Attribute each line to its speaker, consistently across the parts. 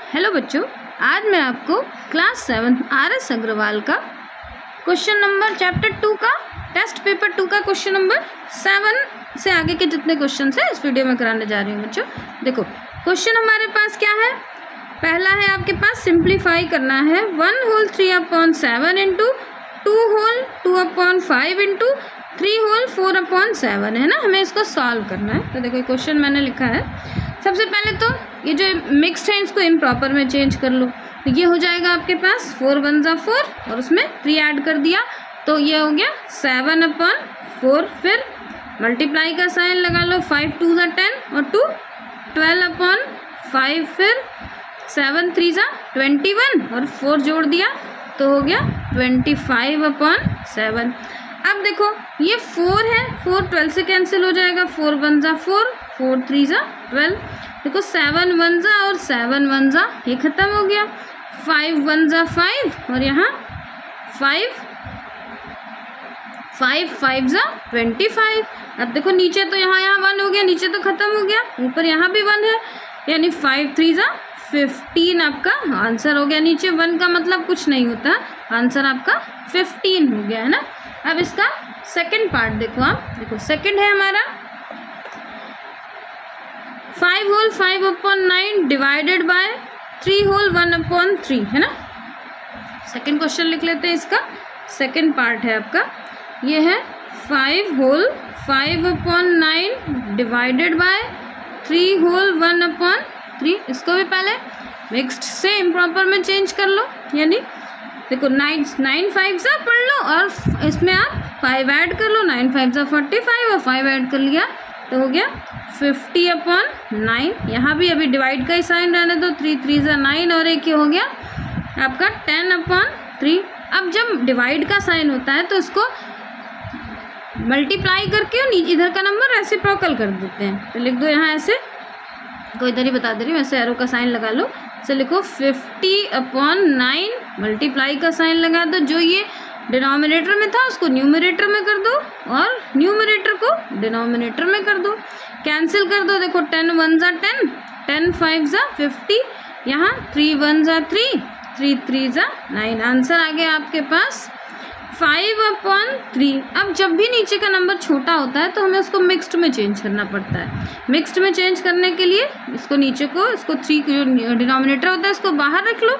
Speaker 1: Hello बच्चों, आज मैं आपको क्लास 7 RS अग्रवाल का क्वेश्चन नंबर चैप्टर 2 का टेस्ट पेपर 2 का क्वेश्चन नंबर 7 से आगे के जितने क्वेश्चन है इस वीडियो में कराने जा रही हूँ। बच्चों देखो, क्वेश्चन हमारे पास क्या है। पहला है आपके पास सिंप्लीफाई करना है 1 whole 3/7 into 2 whole 2/5 into 3 whole 4/7 है ना। हमें इसको सॉल्व करना है। तो देखो क्वेश्चन मैंने लिखा है। सबसे पहले तो ये जो मिक्स्ड है इसको इम्प्रॉपर में चेंज कर लो। तो ये हो जाएगा आपके पास 4 1 जा 4 और उसमें 3 ऐड कर दिया तो ये हो गया 7/4। फिर मल्टीप्लाई का साइन लगा लो, 5 2 जा 10 और 2 12/5। फिर 7 3 जा 21 और 4 जोड़ दिया तो हो गया 25/7। अब देखो ये 4 है, 4 12 से कैंसिल हो जाएगा, 4 1 जा 4 4 3 जा 12। देखो 7 1 जा और 7 1 जा ये खत्म हो गया, 5 1 जा 5 और यहाँ 5 5 5 जा 25। अब देखो नीचे तो यहाँ 1 हो गया, नीचे तो खत्म हो गया, ऊपर यहाँ भी 1 है, यानी 5 3 जा 15 आपका आंसर हो गया। नीचे 1 का मतलब कुछ नहीं होता, आंसर आपका 15 हो गया है ना। अब इसका सेकंड पार्ट देखो आप, देखो सेकंड है हमारा 5 होल 5/9 डिवाइडेड बाय 3 होल 1/3 है ना। सेकंड क्वेश्चन लिख लेते हैं, इसका सेकंड पार्ट है आपका, ये है 5 होल 5/9 डिवाइडेड बाय 3 होल 1/3। इसको भी पहले मिक्स्ड से इम्प्रॉपर में चेंज कर लो, यानी देखो 9 5 जा पढ़ लो और इसमें आप 5 ऐड कर लो, 9 5 जा 45 और 5 ऐड कर लिया तो हो गया 50/9। यहाँ भी अभी डिवाइड का ही साइन रहने दो, 3 3 जा 9 और एक ये हो गया आपका 10/3। अब जब डिवाइड का साइन होता है तो इसको मल्टीप्लाई करके इधर का नंबर रेसिप्रोकल कर देते हैं। तो लिख दो यहाँ ऐसे, कोई इधर ही बता दे रही हूँ, ऐसे एरो का साइन लगा लो। से लिखो 50/9 मल्टीप्लाई का साइन लगा दो, जो ये डिनोमिनेटर में था उसको न्यूमरेटर में कर दो और न्यूमरेटर को डिनोमिनेटर में कर दो, कैंसिल कर दो। देखो 10 1 जा 10, 10 5 जा 50, यहाँ 3 1 जा 3, 3 3 जा 9। आंसर आ गया आपके पास 5/3। अब जब भी नीचे का नंबर छोटा होता है तो हमें उसको मिक्स्ड में चेंज करना पड़ता है। मिक्स्ड में चेंज करने के लिए इसको नीचे को, इसको 3 जो डिनोमिनेटर होता है इसको बाहर रख लो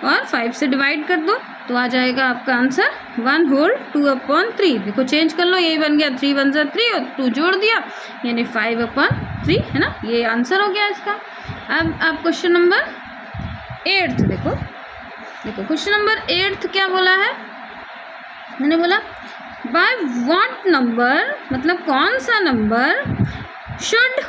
Speaker 1: और 5 से डिवाइड कर दो तो आ जाएगा आपका आंसर 1 होल 2/3। देखो चेंज कर लो, यही बन गया 3 1 जा 3 और 2 जोड़ दिया यानी 5/3 है ना। ये आंसर हो गया इसका। अब आप क्वेश्चन नंबर 8 देखो, देखो क्वेश्चन नंबर 8 क्या बोला है, मैंने बोला बाय व्हाट नंबर, मतलब कौन सा number should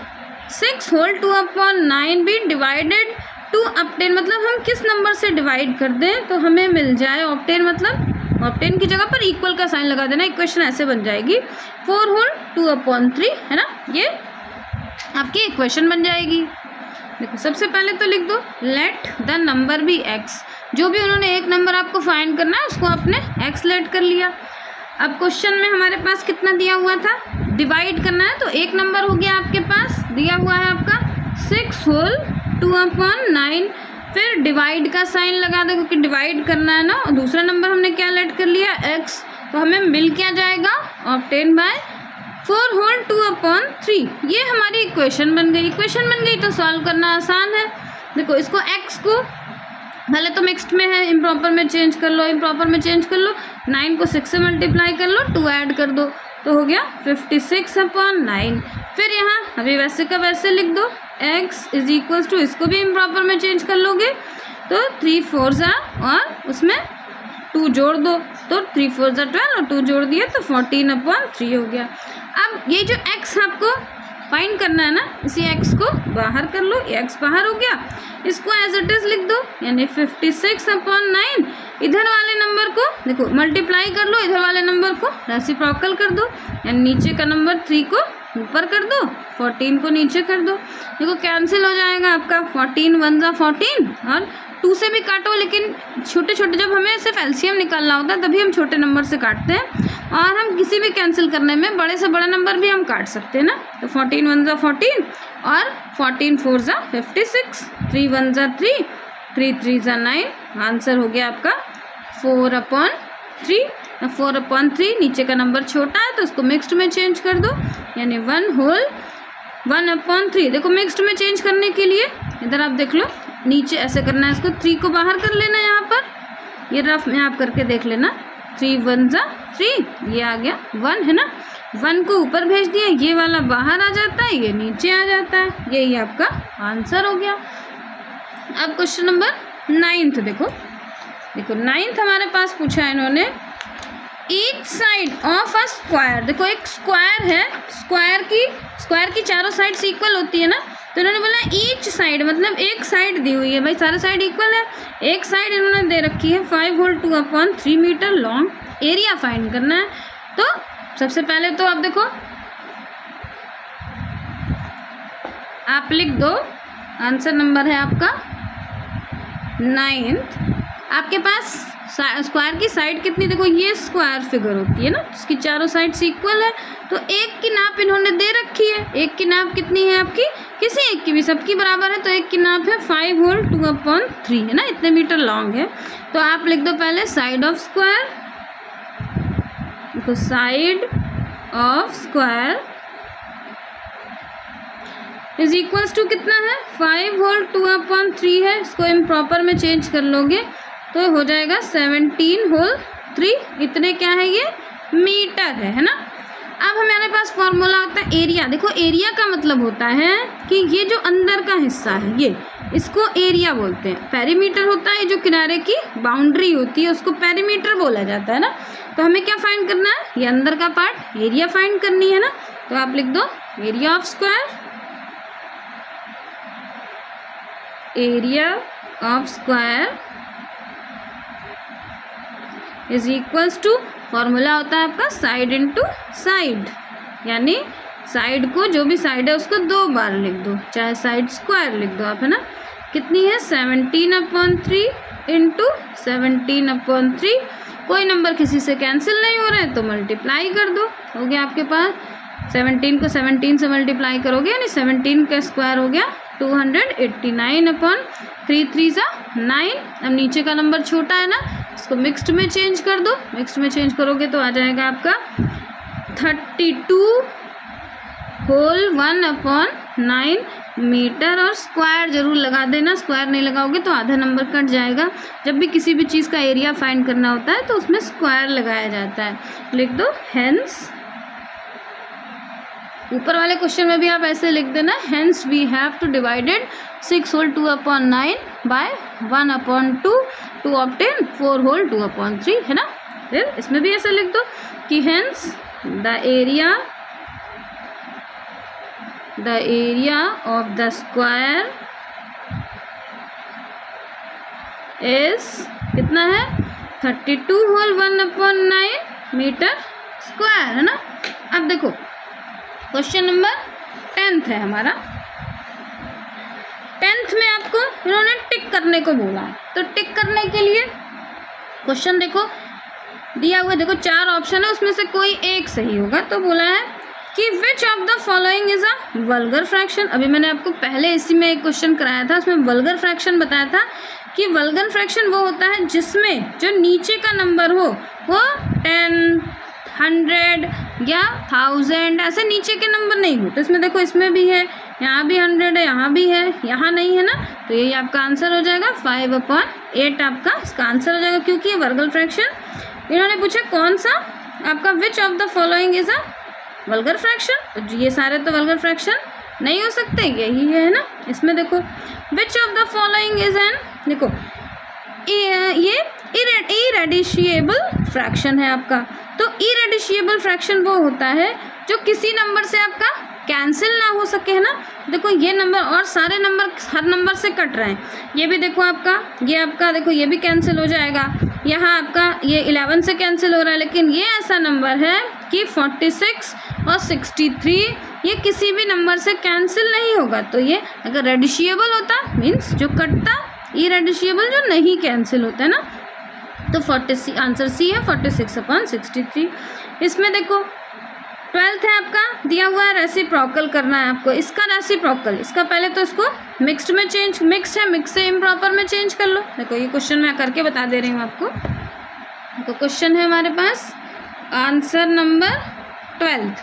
Speaker 1: 6 whole 2/9 be divided to obtain, मतलब हम किस नंबर से डिवाइड कर दें तो हमें मिल जाए ऑब्टेन, मतलब ऑब्टेन की जगह पर इक्वल का साइन लगा देना। इक्वेशन ऐसे बन जाएगी 4 होल 2/3 है ना, ये आपकी इक्वेशन बन जाएगी। देखो सबसे पहले तो लिख दो let the number be x, जो भी उन्होंने एक नंबर आपको फाइंड करना है उसको आपने एक्स लेट कर लिया। अब क्वेश्चन में हमारे पास कितना दिया हुआ था, डिवाइड करना है, तो एक नंबर हो गया आपके पास दिया हुआ है आपका 6 होल 2/9। फिर डिवाइड का साइन लगा दो क्योंकि डिवाइड करना है ना, और दूसरा नंबर हमने क्या लेट कर लिया एक्स, तो हमें मिल क्या जाएगा ऑब्टेन बाय 4 होल 2/3। ये हमारी इक्वेशन बन गई। इक्वेशन बन गई तो सॉल्व करना आसान है। देखो इसको एक्स को पहले तो मिक्स्ड में है, इम्प्रॉपर में चेंज कर लो, इम्प्रॉपर में चेंज कर लो, 9 को 6 से मल्टीप्लाई कर लो, 2 ऐड कर दो तो हो गया 56/9। फिर यहाँ अभी वैसे का वैसे लिख दो x इज इक्वल्स टू, इसको भी इम्प्रॉपर में चेंज कर लोगे तो 3 4 जा और उसमें 2 जोड़ दो तो 3 4 जा 12 और 2 जोड़ दिया तो 14/3 हो गया। अब ये जो x आपको फाइंड करना है ना, इसी x को बाहर कर लो, ये x बाहर हो गया, इसको एज इट इज लिख दो यानी 56/9। इधर वाले नंबर को देखो मल्टीप्लाई कर लो, इधर वाले नंबर को रेसिप्रोकल कर दो, यानी नीचे का नंबर 3 को ऊपर कर दो, 14 को नीचे कर दो। देखो कैंसिल हो जाएगा आपका 14 1 जा 14 और 2 से भी काटो, लेकिन छोटे छोटे जब हमें सिर्फ एलसीएम निकालना होता है तभी हम छोटे नंबर से काटते हैं, और हम किसी भी कैंसिल करने में बड़े से बड़ा नंबर भी हम काट सकते हैं ना। तो 14 1 जा 14 और 14 4 जा 56, 3 1 जा 3, 3 3 ज़ा 9, आंसर हो गया आपका 4/3। 4/3 नीचे का नंबर छोटा है तो उसको मिक्स्ड में चेंज कर दो, यानी 1/3। देखो मिक्स्ड में चेंज करने के लिए इधर आप देख लो, नीचे ऐसे करना है, इसको 3 को बाहर कर लेना यहाँ पर, ये रफ में आप करके देख लेना, 3 1 ज़ा 3, ये आ गया 1 है ना, 1 को ऊपर भेज दिया, ये वाला बाहर आ जाता है, ये नीचे आ जाता है, यही आपका आंसर हो गया। अब क्वेश्चन नंबर 9 देखो 9 हमारे पास पूछा है इन्होंने, each side of a square. देखो एक स्क्वायर है, स्क्वायर की चारों साइड्स इक्वल होती है ना, तो इन्होंने बोला ईच साइड मतलब एक साइड दी हुई है, भाई सारे साइड इक्वल है, एक साइड इन्होंने दे रखी है 5 whole 2/3 metre long, area find करना है। तो सबसे पहले तो आप देखो, आप लिख दो, आंसर नंबर है आपका 9। आपके पास स्क्वायर की साइड कितनी, देखो ये स्क्वायर फिगर होती है ना जिसकी चारों साइड्स इक्वल है, तो एक की नाप इन्होंने दे रखी है, एक की नाप कितनी है आपकी, किसी एक की भी, सबकी बराबर है, तो एक की नाप है 5 होल 2/3 है ना, इतने मीटर लॉन्ग है। तो आप लिख दो पहले साइड ऑफ स्क्वायर, देखो side of square is equals to कितना है, 5 होल 2/3 है, इसको इम्प्रॉपर में चेंज कर लोगे तो हो जाएगा 17 होल 3, इतने क्या है ये मीटर है ना। अब हमारे पास फॉर्मूला होता है एरिया। देखो एरिया का मतलब होता है कि ये जो अंदर का हिस्सा है ये, इसको एरिया बोलते हैं। पेरीमीटर होता है जो किनारे की बाउंड्री होती है उसको पेरीमीटर बोला जाता है ना। तो हमें क्या फाइंड करना है, ये अंदर का पार्ट, एरिया फाइंड करनी है ना। तो आप लिख दो area of square, area of square is equals to, formula होता है आपका साइड इंटू साइड, यानी साइड को, जो भी साइड है उसको 2 बार लिख दो, चाहे साइड स्क्वायर लिख दो आप, है ना। कितनी है 17/3 इंटू 17/3, कोई नंबर किसी से कैंसिल नहीं हो रहा है तो मल्टीप्लाई कर दो, हो गया आपके पास 17 को 17 से मल्टीप्लाई करोगे यानी 17 का स्क्वायर हो गया 289/3 3 सा 9। अब नीचे का नंबर छोटा है ना, इसको मिक्स्ड में चेंज कर दो, मिक्स्ड में चेंज करोगे तो आ जाएगा आपका 32 होल 1/9 मीटर। और स्क्वायर जरूर लगा देना, स्क्वायर नहीं लगाओगे तो आधा नंबर कट जाएगा। जब भी किसी भी चीज़ का एरिया फाइंड करना होता है तो उसमें स्क्वायर लगाया जाता है, लिख दो हेंस। ऊपर वाले क्वेश्चन में भी आप ऐसे लिख देना, hence we have to divided 6 whole 2/9 by 1/2 to obtain 4 whole 2/3, है ना। फिर इसमें भी ऐसे लिख दो कि hence the area of the square is कितना है 32 होल 1/9 मीटर स्क्वायर, है ना। अब देखो क्वेश्चन नंबर 10 है हमारा। 10th में आपको इन्होंने टिक करने को बोला, तो टिक करने के लिए क्वेश्चन देखो दिया हुआ, देखो 4 ऑप्शन है, उसमें से कोई एक सही होगा। तो बोला है कि which of the following is a vulgar fraction. अभी मैंने आपको पहले इसी में एक क्वेश्चन कराया था, उसमें वल्गर फ्रैक्शन बताया था कि वल्गर फ्रैक्शन वो होता है जिसमें जो नीचे का नंबर हो वो 10, 100 या 1000 ऐसे नीचे के नंबर नहीं हो। तो इसमें देखो इसमें भी है, यहाँ भी 100 है, यहाँ भी है, यहाँ नहीं है ना। तो यही आपका आंसर हो जाएगा 5/8 आपका इसका आंसर हो जाएगा, क्योंकि ये वल्गर फ्रैक्शन इन्होंने पूछा कौन सा आपका which of the following is a vulgar fraction. तो ये सारे तो वल्गर फ्रैक्शन नहीं हो सकते, यही है ना। इसमें देखो which of the following is an, देखो ये इरेडिशिएबल फ्रैक्शन है आपका। तो इरेडिशिएबल फ्रैक्शन वो होता है जो किसी नंबर से आपका कैंसिल ना हो सके, है ना। देखो ये नंबर और सारे नंबर हर नंबर से कट रहे हैं, ये भी देखो आपका, ये आपका देखो ये भी कैंसिल हो जाएगा, यहाँ आपका ये 11 से कैंसिल हो रहा है, लेकिन ये ऐसा नंबर है कि 46 और 63 ये किसी भी नंबर से कैंसिल नहीं होगा। तो ये अगर रेडिशिएबल होता मीन्स जो कटता, इरेडिशिएबल जो नहीं कैंसिल होता है ना। तो 46 आंसर सी है 46/63। इसमें देखो 12th है आपका दिया हुआ है रेसिप्रोकल करना है आपको। इसका रेसिप्रोकल, इसका पहले तो इसको मिक्स्ड में चेंज, मिक्स्ड है, मिक्स से इम्प्रॉपर में चेंज कर लो। देखो ये क्वेश्चन मैं करके बता दे रही हूँ आपको। तो क्वेश्चन है हमारे पास आंसर नंबर 12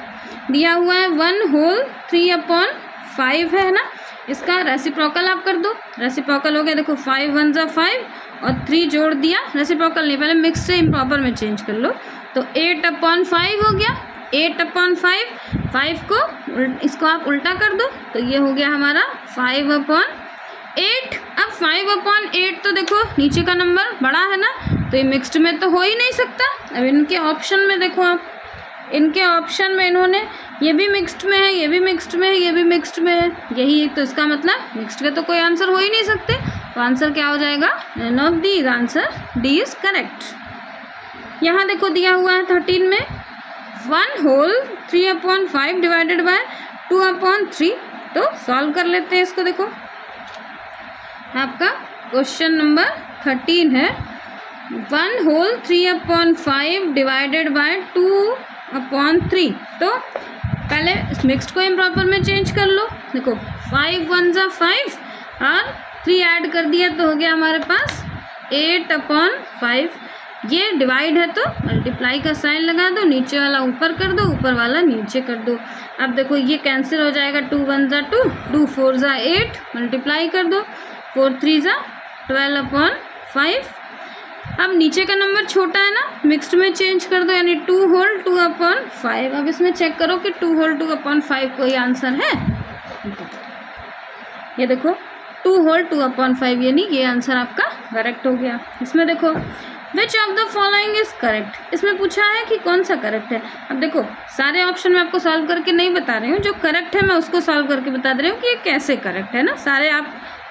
Speaker 1: दिया हुआ है 1 होल 3/5 है ना। इसका रेसिप्रोकल आप कर दो। रेसिप्रोकल हो गया, देखो 5 1 जा 5 और 3 जोड़ दिया। रेसिप्रोकल नहीं, पहले मिक्स से इम्प्रॉपर में चेंज कर लो। तो 8/5 हो गया। 8/5, 5 को इसको आप उल्टा कर दो तो ये हो गया हमारा 5/8। अब 5/8 तो देखो नीचे का नंबर बड़ा है ना, तो ये मिक्स्ड में तो हो ही नहीं सकता। अब इनके ऑप्शन में देखो आप, इनके ऑप्शन में इन्होंने ये भी मिक्स्ड में है, ये भी मिक्स्ड में है, ये भी मिक्स्ड में है, यही एक। तो इसका मतलब मिक्स्ड का तो कोई आंसर हो ही नहीं सकते। तो आंसर क्या हो जाएगा? None of these, answer D is correct. यहाँ देखो दिया हुआ है 13 में 1 होल 3/5 डिवाइडेड बाय 2/3। तो सॉल्व कर लेते हैं इसको। देखो आपका क्वेश्चन नंबर 13 है 1 होल 3/5 डिवाइडेड बाय 2/3। तो पहले मिक्स्ड को इम्प्रॉपर में चेंज कर लो। देखो 5 1 जा 5 और 3 ऐड कर दिया तो हो गया हमारे पास 8/5। ये डिवाइड है तो मल्टीप्लाई का साइन लगा दो, नीचे वाला ऊपर कर दो, ऊपर वाला नीचे कर दो। अब देखो ये कैंसिल हो जाएगा, 2 1 जा 2, 2 4 जा 8, मल्टीप्लाई कर दो, 4 3 जा 12/5। अब नीचे का नंबर छोटा है ना, मिक्स्ड में चेंज कर दो, यानी 2 होल 2/5। अब इसमें चेक करो कि 2 होल 2/5 कोई आंसर है। ये देखो 2 होल 2/5, यानी ये आंसर आपका करेक्ट हो गया। इसमें देखो which of the following is correct, इसमें पूछा है कि कौन सा करेक्ट है। अब देखो सारे ऑप्शन मैं आपको सॉल्व करके नहीं बता रही हूँ, जो करेक्ट है मैं उसको सॉल्व करके बता दे रही हूँ कि ये कैसे करेक्ट है ना। सारे आप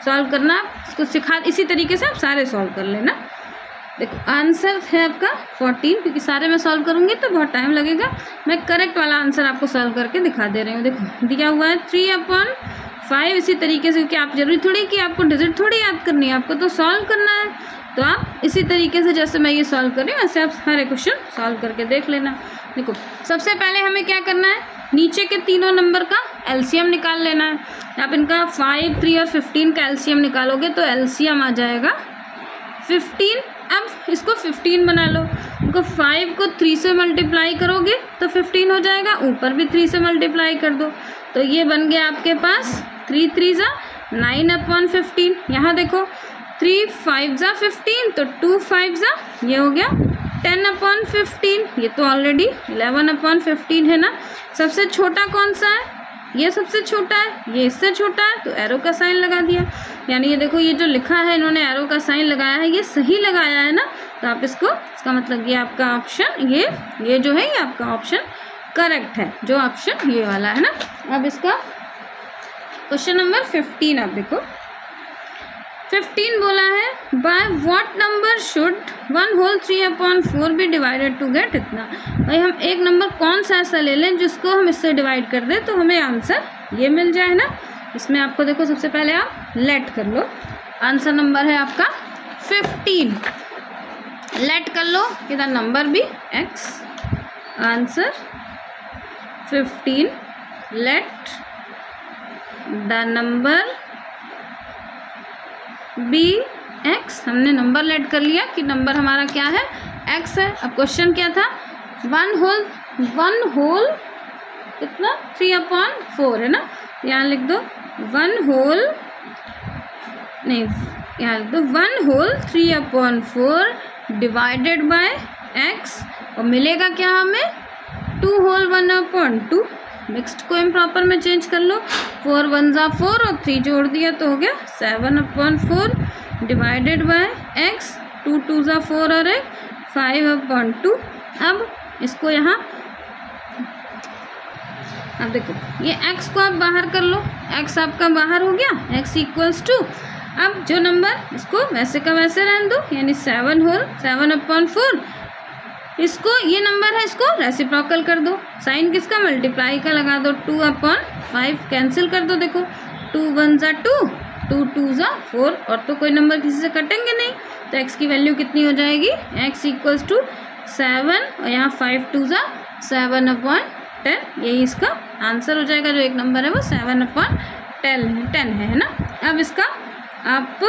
Speaker 1: सॉल्व करना, इसको सिखा, इसी तरीके से आप सारे सॉल्व कर लेना। देखो आंसर है आपका 14, क्योंकि सारे मैं सॉल्व करूँगी तो बहुत टाइम लगेगा। मैं करेक्ट वाला आंसर आपको सॉल्व करके दिखा दे रही हूँ। देखो दिया हुआ है 3/5। इसी तरीके से, क्योंकि आप जरूरी थोड़ी कि आपको डिजिट थोड़ी याद करनी है, आपको तो सॉल्व करना है। तो आप इसी तरीके से जैसे मैं ये सॉल्व कर रही हूँ ऐसे आप सारे क्वेश्चन सॉल्व करके देख लेना। देखो सबसे पहले हमें क्या करना है, नीचे के तीनों नंबर का एलसीएम निकाल लेना है। आप इनका 5 3 और 15 का एलसीएम निकालोगे तो एलसीएम आ जाएगा 15। अब इसको 15 बना लो। इनको 5 को 3 से मल्टीप्लाई करोगे तो 15 हो जाएगा, ऊपर भी 3 से मल्टीप्लाई कर दो तो ये बन गया आपके पास 3 3 जा 9/15। यहाँ देखो 3 5 जा 15, तो 2 5 जा ये हो गया 10/15। ये तो ऑलरेडी 11/15 है ना। सबसे छोटा कौन सा है? ये सबसे छोटा है, ये इससे छोटा है, तो एरो का साइन लगा दिया। यानी ये देखो ये जो लिखा है इन्होंने एरो का साइन लगाया है, ये सही लगाया है ना। तो आप इसको, इसका मतलब ये आपका ऑप्शन, ये जो है ये आपका ऑप्शन करेक्ट है, जो ऑप्शन ये वाला है ना। अब इसका क्वेश्चन नंबर 15 आप देखो 15 बोला है by what number should 1 whole 3/4 be divided to get इतना। भाई हम एक नंबर कौन सा ऐसा ले लें जिसको हम इससे डिवाइड कर दें तो हमें आंसर ये मिल जाए ना। इसमें आपको देखो सबसे पहले आप लेट कर लो, आंसर नंबर है आपका 15। लेट कर लो कि the number be x, answer 15। Let the number be x, हमने नंबर लेट कर लिया कि नंबर हमारा क्या है, x है। अब क्वेश्चन क्या था, 1 होल कितना 3/4 है ना। यहाँ लिख दो 1 होल, नहीं यहाँ लिख दो 1 होल 3/4 डिवाइडेड बाय x, और मिलेगा क्या हमें 2 होल 1/2। मिक्स्ड को इम्प्रॉपर में चेंज कर लो, 4 1 जा 4 और 3 जोड़ दिया तो हो गया 7/4 डिवाइडेड बाय x, 2 2 जा 4 और 1 5/2। अब इसको यहाँ, अब देखो ये x को आप बाहर कर लो, x आपका बाहर हो गया, x इक्वल्स टू, अब जो नंबर इसको वैसे का वैसे रहने दो, यानी 7 होल 7/4। इसको, ये नंबर है, इसको रेसिप्रोकल कर दो, साइन किसका, मल्टीप्लाई का लगा दो, 2/5 कैंसिल कर दो। देखो 2 1 जा 2, 2 2 जा 4, और तो कोई नंबर किसी से कटेंगे नहीं, तो x की वैल्यू कितनी हो जाएगी, x इक्वल्स टू 7, और यहाँ 5 2 जा 7/2 10, यही इसका आंसर हो जाएगा। जो एक नंबर है वो 7/10 है ना। अब इसका आप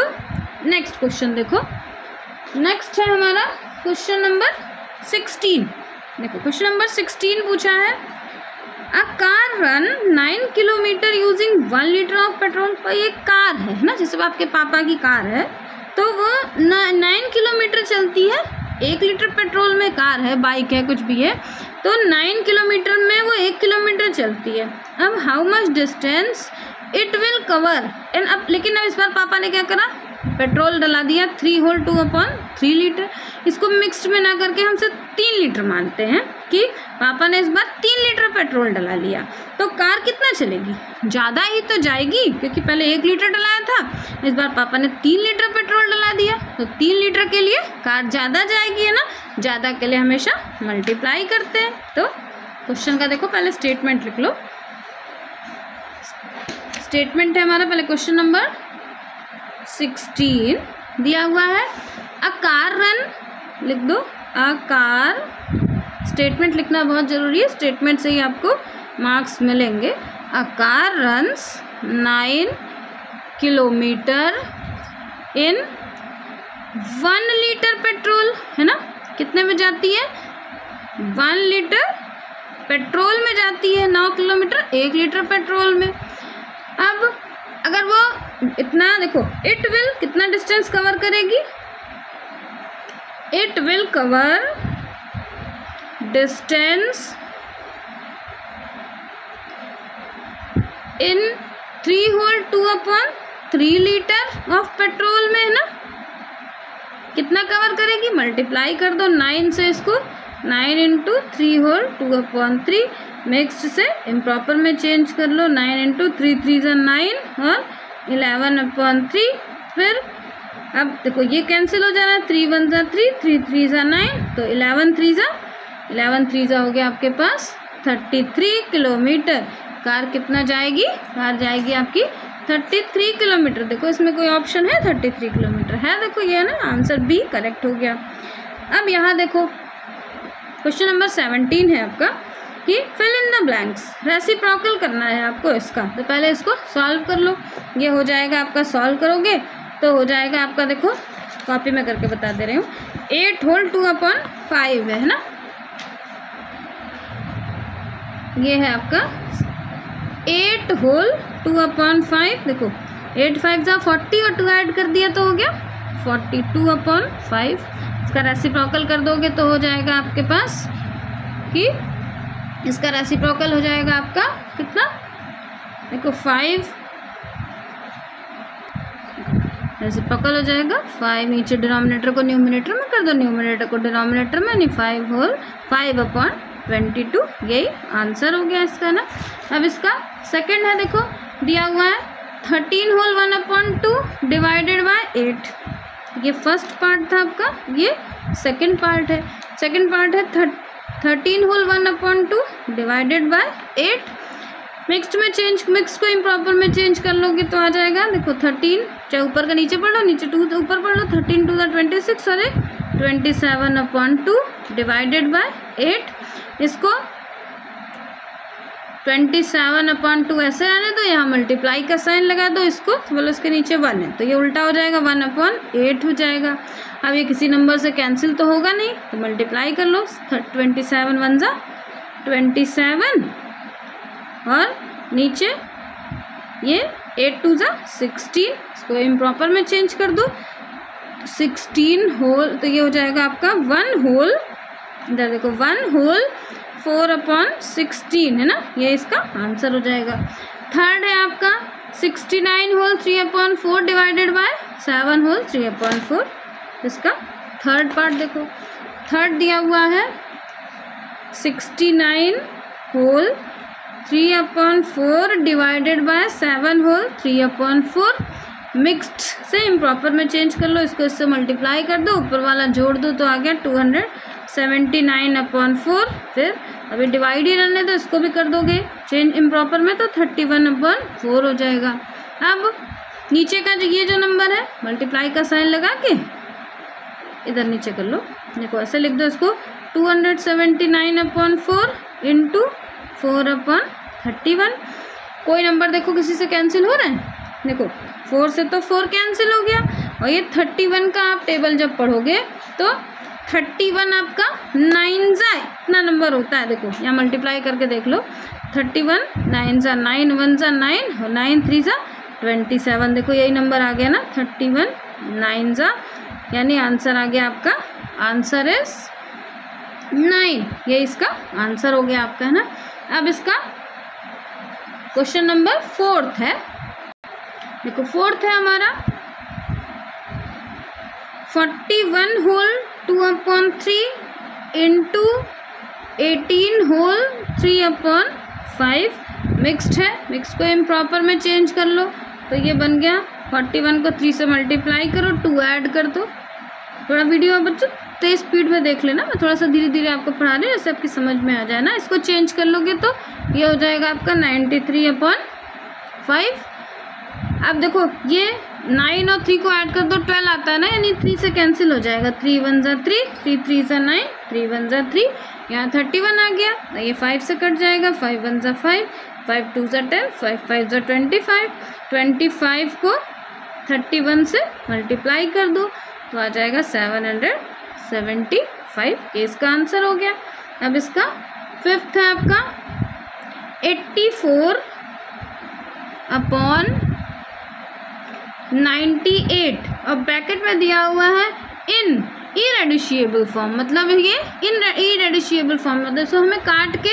Speaker 1: नेक्स्ट क्वेश्चन देखो। नेक्स्ट है हमारा क्वेश्चन नंबर 16। देखो क्वेश्चन नंबर 16 पूछा है, a car run 9 kilometre using 1 litre of petrol. तो ये कार है ना, जैसे आपके पापा की कार है तो वो 9 किलोमीटर चलती है। 1 लीटर पेट्रोल में कार है, बाइक है, कुछ भी है, तो 9 किलोमीटर में वो 1 किलोमीटर चलती है। अब how much distance it will cover and अब लेकिन अब इस बार पापा ने क्या करा, पेट्रोल डला दिया 3 होल 2/3 लीटर। इसको मिक्स्ड में ना करके हम सिर्फ 3 लीटर मानते हैं कि पापा ने इस बार 3 लीटर पेट्रोल डला लिया, तो कार कितना चलेगी, ज़्यादा ही तो जाएगी, क्योंकि पहले 1 लीटर डलाया था, इस बार पापा ने 3 लीटर पेट्रोल डला दिया, तो 3 लीटर के लिए कार ज़्यादा जाएगी, है ना। ज़्यादा के लिए हमेशा मल्टीप्लाई करते हैं। तो क्वेश्चन का देखो पहले स्टेटमेंट लिख लो। स्टेटमेंट है हमारा पहले क्वेश्चन नंबर 16 दिया हुआ है, अ कार रन लिख दो, अ कार, स्टेटमेंट लिखना बहुत ज़रूरी है, स्टेटमेंट से ही आपको मार्क्स मिलेंगे। A car runs 9 kilometre in 1 litre petrol, है ना। कितने में जाती है, 1 लीटर पेट्रोल में जाती है। 9 किलोमीटर 1 लीटर पेट्रोल में। अब अगर वो इतना देखो, इट विल कितना डिस्टेंस कवर करेगी, it will cover distance in 3 whole 2/3 litre of petrol में, है ना। कितना कवर करेगी, मल्टीप्लाई कर दो 9 से, इसको 9 इंटू 3 होल 2/3, मिक्स्ड से इम्प्रॉपर में चेंज कर लो, 9 इंटू 3 3 = 9 और 11/3। फिर अब देखो ये कैंसिल हो जा रहा है, 3 1 = 3, 3 3 = 9, तो 11 3 हो गया आपके पास 33 किलोमीटर। कार कितना जाएगी, कार जाएगी आपकी 33 किलोमीटर। देखो इसमें कोई ऑप्शन है 33 किलोमीटर है, देखो ये है ना, आंसर बी करेक्ट हो गया। अब यहाँ देखो क्वेश्चन नंबर 17 है आपका कि fill in the blanks, reciprocal करना है आपको इसका। तो पहले इसको सॉल्व कर लो, ये हो जाएगा आपका, सॉल्व करोगे तो हो जाएगा आपका, देखो कॉपी में करके बता दे रही हूँ, 8 होल 2/5 है ना, ये है आपका 8 होल 2/5। देखो 8 5 = 40 और 2 ऐड कर दिया तो हो गया 42/5। इसका रेसिप्रोकल कर दोगे तो हो जाएगा आपके पास कि इसका रेसिप्रोकल हो जाएगा आपका कितना, देखो 5, रेसिप्रोकल हो जाएगा 5, नीचे डिनोमिनेटर को न्यूमिनेटर में कर दो, न्यूमिनेटर को डिनोमिनेटर में, नहीं 5 होल 5/22, यही आंसर हो गया इसका ना। अब इसका सेकंड है, देखो दिया हुआ है 13 होल 1/2 डिवाइडेड बाय 8। ये फर्स्ट पार्ट था आपका, ये सेकंड पार्ट है। सेकंड पार्ट है 13 होल 1/2 डिवाइडेड बाय 8। मिक्स्ड में चेंज, मिक्स को इम्प्रॉपर में चेंज कर लोगे तो आ जाएगा, देखो 13, चाहे ऊपर का नीचे पढ़ लो, नीचे 2 तो ऊपर पढ़ लो, 13 2 = 26 और 27/2 डिवाइडेड बाय 8। इसको 27/2 ऐसे आने दो, यहाँ मल्टीप्लाई का साइन लगा दो, इसको बोलो इसके नीचे 1 है तो ये उल्टा हो जाएगा, 1/8 हो जाएगा। अब ये किसी नंबर से कैंसिल तो होगा नहीं, तो मल्टीप्लाई कर लो, 27 1 = 27 और नीचे ये 8 2 = 16, इसको इम्प्रॉपर में चेंज कर दो, 16 होल, तो ये हो जाएगा आपका 1 होल, इधर देखो 1 होल 4/16 है ना, ये इसका आंसर हो जाएगा। थर्ड है आपका 69 होल 3/4 डिवाइडेड बाय 7 होल 3/4, इसका थर्ड पार्ट देखो, थर्ड दिया हुआ है 69 whole 3/4 divided by 7 whole 3/4। Mixed से इम्प्रॉपर में चेंज कर लो, इसको इससे मल्टीप्लाई कर दो, ऊपर वाला जोड़ दो तो आ गया 279/4। फिर अभी डिवाइड ही रहने दो, इसको भी कर दोगे चेंज इम्प्रॉपर में तो 31/4 हो जाएगा। अब नीचे का जो ये जो नंबर है मल्टीप्लाई का साइन लगा के इधर नीचे कर लो, देखो ऐसे लिख दो इसको, 279/4 इंटू 4/31। कोई नंबर देखो किसी से कैंसिल हो रहा है, देखो 4 से तो 4 कैंसिल हो गया, और ये 31 का आप टेबल जब पढ़ोगे तो 31 आपका 9 जा इतना नंबर होता है। देखो यहाँ मल्टीप्लाई करके देख लो, 31 9 जा 9, 1 जा 9 और 9 3 जा 27। देखो यही नंबर आ गया ना, 31 9 जा, यानी आंसर आ गया आपका, आंसर इज 9। ये इसका आंसर हो गया आपका, है ना। अब इसका क्वेश्चन नंबर 4 है, देखो 4 है हमारा 41 होल 2/3 इंटू 18 होल 3/5 मिक्स्ड है। मिक्स को इम्प्रॉपर में चेंज कर लो तो ये बन गया 41 को 3 से मल्टीप्लाई करो, 2 ऐड कर दो। थोड़ा वीडियो बच्चों तेज स्पीड में देख लेना, मैं थोड़ा सा धीरे धीरे आपको पढ़ा रही हूँ, जैसे आपकी समझ में आ जाए ना। इसको चेंज कर लोगे तो ये हो जाएगा आपका 93/5। अब देखो ये 9 और 3 को ऐड कर दो, 12 आता है ना, यानी 3 से कैंसिल हो जाएगा। 3 1 जा 3, 3 3 जा 9, 3 1 जा 3, यहाँ 31 आ गया, ये 5 से कट जाएगा, 5 1 जा 5, 5 2 जा 10, 5 5 जा 25, 25 को 31 से मल्टीप्लाई कर दो तो आ जाएगा 775। ये इसका आंसर हो गया। अब इसका 5th है आपका 84/98 और ब्रैकेट में दिया हुआ है इन इरेड्यूशिएबल फॉर्म, मतलब ये इन इरेड्यूशिएबल फॉर्म, मतलब सो हमें काट के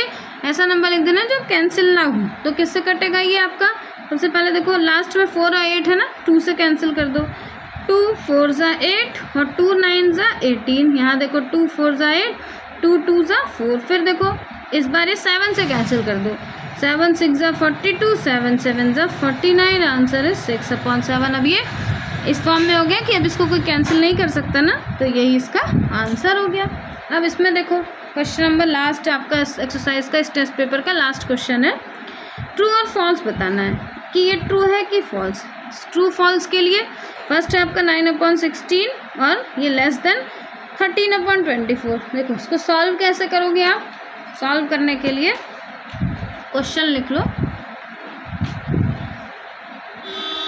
Speaker 1: ऐसा नंबर लिख देना जो कैंसिल ना हो। तो किससे कटेगा ये आपका, सबसे पहले देखो लास्ट में 4 और 8 है ना, 2 से कैंसिल कर दो, 2 4 जा 8 और 2 9 जा 18। यहाँ देखो 2 4 जा 8, 2 2 जा 4, फिर देखो इस बार ये 7 से कैंसिल कर दो, 7 6 जा 42, 7 7 जा 49, आंसर है 6/7। अब ये इस फॉर्म में हो गया कि अब इसको कोई कैंसिल नहीं कर सकता ना, तो यही इसका आंसर हो गया। अब इसमें देखो क्वेश्चन नंबर लास्ट आपका एक्सरसाइज का, इस टेस्ट पेपर का लास्ट क्वेश्चन है, ट्रू और फॉल्स बताना है कि ये ट्रू है कि फॉल्स। ट्रू फॉल्स के लिए फर्स्ट है आपका 9/16 और ये लेस देन 13/24। देखो इसको सॉल्व कैसे करोगे आप, सॉल्व करने के लिए क्वेश्चन लिख लो,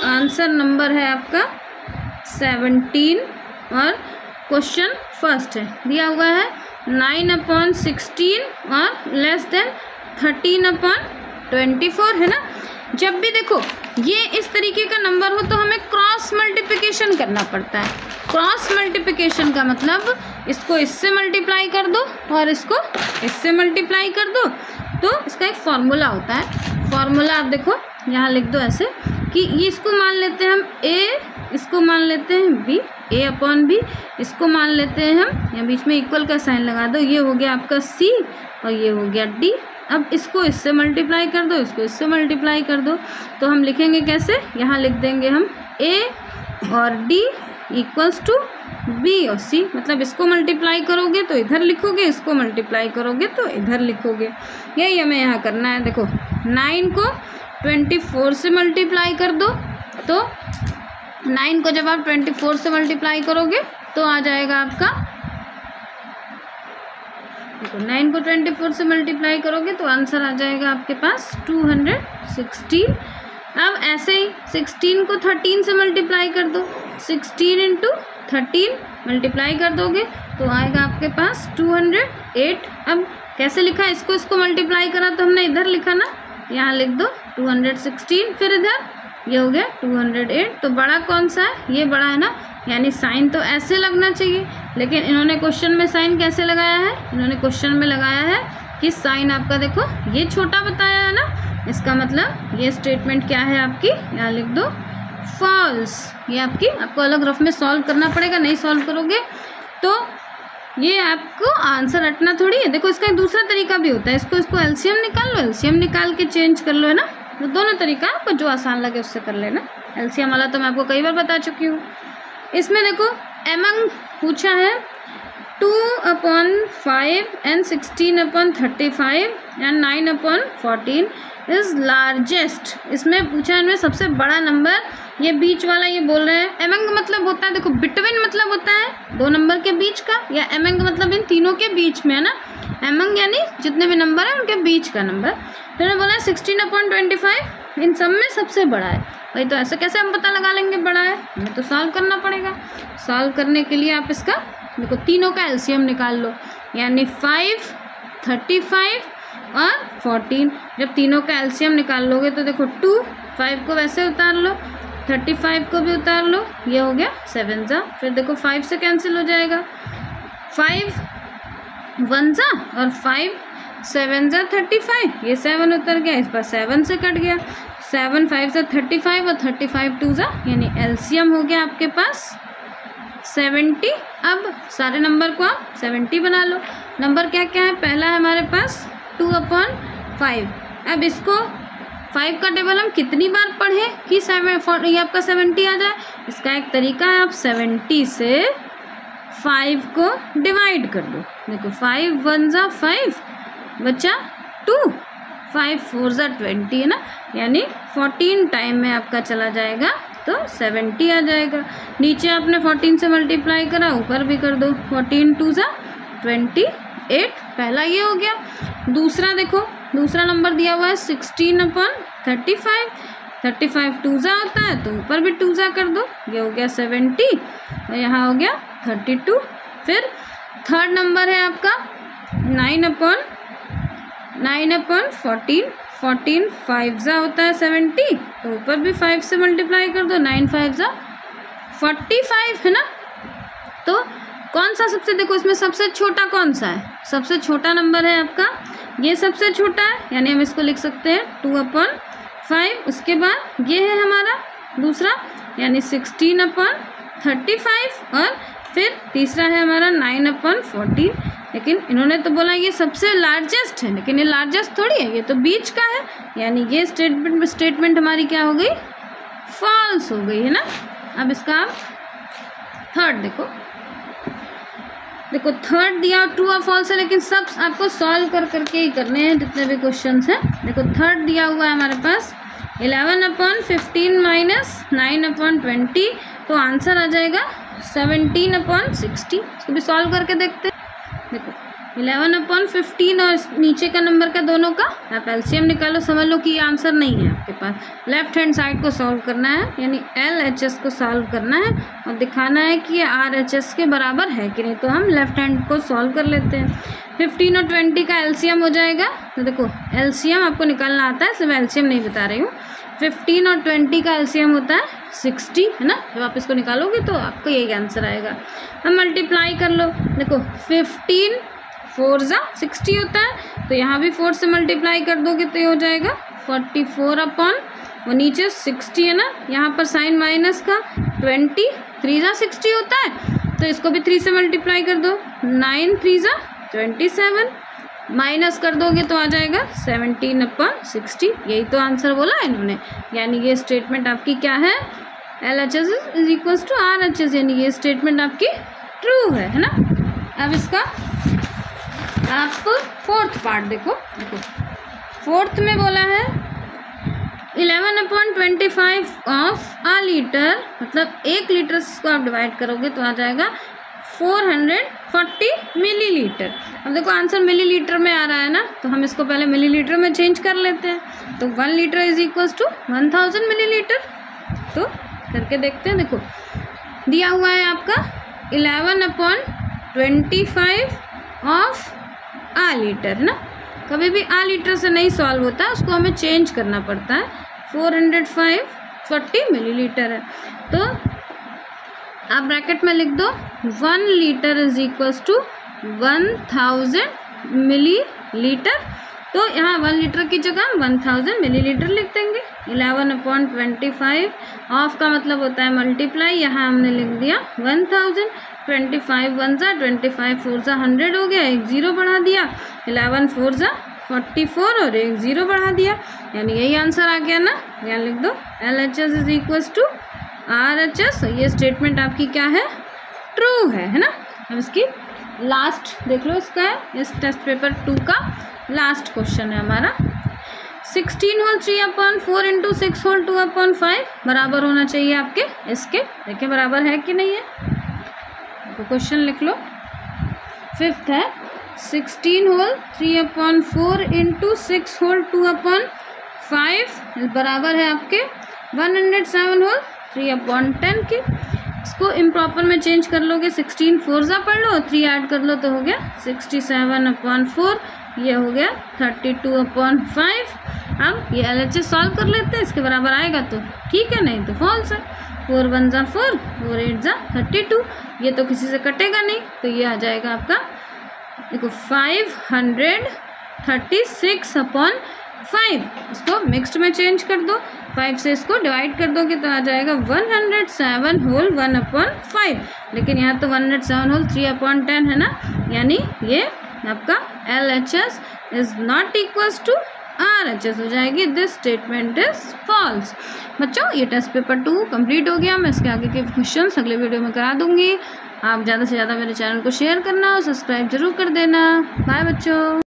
Speaker 1: आंसर नंबर है आपका 17 और क्वेश्चन फर्स्ट है दिया हुआ है 9/16 और लेस देन 13/24, है ना। जब भी देखो ये इस तरीके का नंबर हो तो हमें क्रॉस मल्टीप्लिकेशन करना पड़ता है। क्रॉस मल्टीप्लिकेशन का मतलब इसको इससे मल्टीप्लाई कर दो और इसको इससे मल्टीप्लाई कर दो, तो इसका एक फॉर्मूला होता है। फॉर्मूला आप देखो यहाँ लिख दो ऐसे कि ये इसको मान लेते हैं हम a, इसको मान लेते हैं b, a/b, इसको मान लेते हैं हम, यहाँ बीच में इक्वल का साइन लगा दो, ये हो गया आपका c और ये हो गया d। अब इसको इससे मल्टीप्लाई कर दो, इसको इससे मल्टीप्लाई कर दो, तो हम लिखेंगे कैसे, यहाँ लिख देंगे हम a और d इक्वल्स टू b और c, मतलब इसको मल्टीप्लाई करोगे तो इधर लिखोगे, इसको मल्टीप्लाई करोगे तो इधर लिखोगे। यही हमें यहाँ करना है। देखो 9 को 24 से मल्टीप्लाई कर दो, तो 9 को जब आप 24 से मल्टीप्लाई करोगे तो आ जाएगा आपका, देखो 9 को 24 से मल्टीप्लाई करोगे तो आंसर आ जाएगा आपके पास 216। अब ऐसे ही 16 को 13 से मल्टीप्लाई कर दो, 16 इंटू 13 मल्टीप्लाई कर दोगे तो आएगा आपके पास 208। अब कैसे लिखा, इसको इसको मल्टीप्लाई करा तो हमने इधर लिखा ना, यहाँ लिख दो 216, फिर इधर ये हो गया 208। तो बड़ा कौन सा है, ये बड़ा है ना, यानी साइन तो ऐसे लगना चाहिए, लेकिन इन्होंने क्वेश्चन में साइन कैसे लगाया है, इन्होंने क्वेश्चन में लगाया है कि साइन आपका देखो ये छोटा बताया है ना, इसका मतलब ये स्टेटमेंट क्या है आपकी, यहाँ लिख दो फॉल्स। ये आपको अलग रफ में सॉल्व करना पड़ेगा, नहीं सॉल्व करोगे तो ये आपको आंसर रटना थोड़ी है। देखो इसका एक दूसरा तरीका भी होता है, इसको एलसीएम निकाल लो, एलसीएम निकाल के चेंज कर लो, है ना। तो दोनों तरीका आपको जो आसान लगे उससे कर लेना। एलसीएम वाला तो मैं आपको कई बार बता चुकी हूँ। इसमें देखो एमंग पूछा है 2/5 एंड 16/35 एंड 9/14 इज लार्जेस्ट। इसमें पूछा है इनमें सबसे बड़ा नंबर, ये बीच वाला ये बोल रहे हैं। एमंग मतलब मतलब होता है, देखो बिटवीन मतलब होता है दो नंबर के बीच का, या एमंग का मतलब इन तीनों के बीच में है ना, एमंग यानी जितने भी नंबर है उनके बीच का नंबर। तो उन्होंने बोला 16/25 इन सब में सबसे बड़ा है। भाई तो ऐसे कैसे हम पता लगा लेंगे बड़ा है, हमें तो सॉल्व करना पड़ेगा। सॉल्व करने के लिए आप इसका देखो तीनों का एलसीएम निकाल लो, यानी 5, 35 और 14। जब तीनों का एलसीएम निकाल लोगे तो देखो 2, 5 को वैसे उतार लो, 35 को भी उतार लो, ये हो गया 7 जा। फिर देखो 5 से कैंसिल हो जाएगा, 5 1 जा और 5 7 जा 35, ये 7 उतर गया, इस पर 7 से कट गया, 7 5 जा 35 और 35 2 जा, यानी एलसीएम हो गया आपके पास 70। अब सारे नंबर को आप 70 बना लो। नंबर क्या क्या है, पहला है हमारे पास 2/5। अब इसको 5 का टेबल हम कितनी बार पढ़ें कि ये आपका 70 आ जाए। इसका एक तरीका है, आप 70 से 5 को डिवाइड कर दो। देखो 5 1 जा 5 बचा 2, 5 4 जा 20 है ना, यानी 14 टाइम में आपका चला जाएगा तो 70 आ जाएगा। नीचे आपने 14 से मल्टीप्लाई करा, ऊपर भी कर दो, 14 2 जा 28, पहला ये हो गया। दूसरा देखो, दूसरा नंबर दिया हुआ है 16/35, 35 2 जा होता है तो ऊपर भी 2 जा कर दो, ये हो गया 70 और यहाँ हो गया 32। फिर थर्ड नंबर है आपका 9/14, 14 5 जा होता है 70 तो ऊपर भी 5 से मल्टीप्लाई कर दो, 9 5 जा 45 है ना। तो कौन सा सबसे, देखो इसमें सबसे छोटा कौन सा है, सबसे छोटा नंबर है आपका ये सबसे छोटा है, यानी हम इसको लिख सकते हैं 2/5। उसके बाद ये है हमारा दूसरा यानी 16/35 और फिर तीसरा है हमारा 9/14। लेकिन इन्होंने तो बोला ये सबसे लार्जेस्ट है, लेकिन ये लार्जेस्ट थोड़ी है, ये तो बीच का है, यानी ये स्टेटमेंट हमारी क्या हो गई, फॉल्स हो गई है ना। अब इसका आप थर्ड देखो थर्ड दिया ट्रू और फॉल्स है, लेकिन सब आपको सॉल्व करके ही करने हैं जितने भी क्वेश्चंस हैं। देखो थर्ड दिया हुआ है हमारे पास 11/15 माइनस 9/20, तो आंसर आ जाएगा 17/60। इसको भी सॉल्व करके देखते हैं। देखो 11/15 और नीचे का नंबर का दोनों का आप एलसीएम निकालो, समझ लो कि ये आंसर नहीं है आपके पास। लेफ्ट हैंड साइड को सॉल्व करना है, यानी LHS को सॉल्व करना है और दिखाना है कि ये RHS के बराबर है कि नहीं। तो हम लेफ्ट हैंड को सॉल्व कर लेते हैं। 15 और 20 का एलसीएम हो जाएगा, तो देखो एलसीएम आपको निकालना आता है, इसलिए मैं एलसीएम नहीं बता रही हूँ। 15 और 20 का एलसीएम होता है 60 है ना। जब आप इसको निकालोगे तो आपको यही आंसर आएगा। हम मल्टीप्लाई कर लो, देखो 15 4 जा 60 होता है, तो यहाँ भी 4 से मल्टीप्लाई कर दोगे तो ये हो जाएगा 44 और नीचे 60 है ना, यहाँ पर साइन माइनस का 20 3 जा 60 होता है, तो इसको भी 3 से मल्टीप्लाई कर दो, 9 3 जा 27 माइनस कर दोगे तो आ जाएगा 17/60। यही तो आंसर बोला इन्होंने, यानी ये स्टेटमेंट आपकी क्या है, LHS is equal to RHS, यानी ये स्टेटमेंट आपकी ट्रू है ना। अब इसका आप फोर्थ पार्ट देखो फोर्थ में बोला है 11/25 ऑफ अ लीटर, मतलब 1 लीटर को आप डिवाइड करोगे तो आ जाएगा 440 मिलीलीटर। अब देखो आंसर मिलीलीटर में आ रहा है ना, तो हम इसको पहले मिलीलीटर में चेंज कर लेते हैं। तो 1 litre is equal to 1000 millilitre. तो करके देखते हैं। देखो दिया हुआ है आपका 11/25 ऑफ आ लीटर है ना। कभी भी आ लीटर से नहीं सॉल्व होता, उसको हमें चेंज करना पड़ता है। 440 मिलीलीटर है, तो आप ब्रैकेट में लिख दो 1 litre is equals to 1000 millilitre. तो यहाँ 1 लीटर की जगह 1000 मिलीलीटर लिख देंगे। 11/25 ऑफ का मतलब होता है मल्टीप्लाई, यहाँ हमने लिख दिया 1000। 25 1 जा 25 4 जा 100 हो गया, एक 0 बढ़ा दिया, 11 4 जा 44 और एक 0 बढ़ा दिया, यानी यही आंसर आ गया ना। यहाँ लिख दो LHS is equals to RHS। ये स्टेटमेंट आपकी क्या है, ट्रू है ना। अब इसकी लास्ट देख लो, इसका है इस टेस्ट पेपर 2 का लास्ट क्वेश्चन है हमारा। 16 होल 3/4 इंटू 6 होल 2/5 बराबर होना चाहिए आपके इसके। देखिए बराबर है कि नहीं है, तो क्वेश्चन लिख लो। फिफ्थ है 16 होल 3/4 इंटू 6 होल 2/5 बराबर है आपके 107 होल 3/10 के। इसको इम्प्रॉपर में चेंज कर लोगे, 16 4 पढ़ लो, 3 ऐड कर लो तो हो गया 67/4, ये हो गया 32/5। अब ये LHS सॉल्व कर लेते हैं, इसके बराबर आएगा तो ठीक है, नहीं तो फॉल्स है। 4 1 जा 4, 4 8 जा 32, ये तो किसी से कटेगा नहीं, तो ये आ जाएगा आपका देखो 536/5। इसको मिक्स्ड में चेंज कर दो, 5 से इसको डिवाइड कर दोगे तो आ जाएगा 107 होल 1/5। लेकिन यहाँ तो 107 होल 3/10 है ना, यानी ये आपका LHS is not equals to RHS हो जाएगी। This statement is false. बच्चों ये टेस्ट पेपर 2 कंप्लीट हो गया। मैं इसके आगे के क्वेश्चंस अगले वीडियो में करा दूंगी। आप ज़्यादा से ज़्यादा मेरे चैनल को शेयर करना और सब्सक्राइब जरूर कर देना। बाय बच्चों।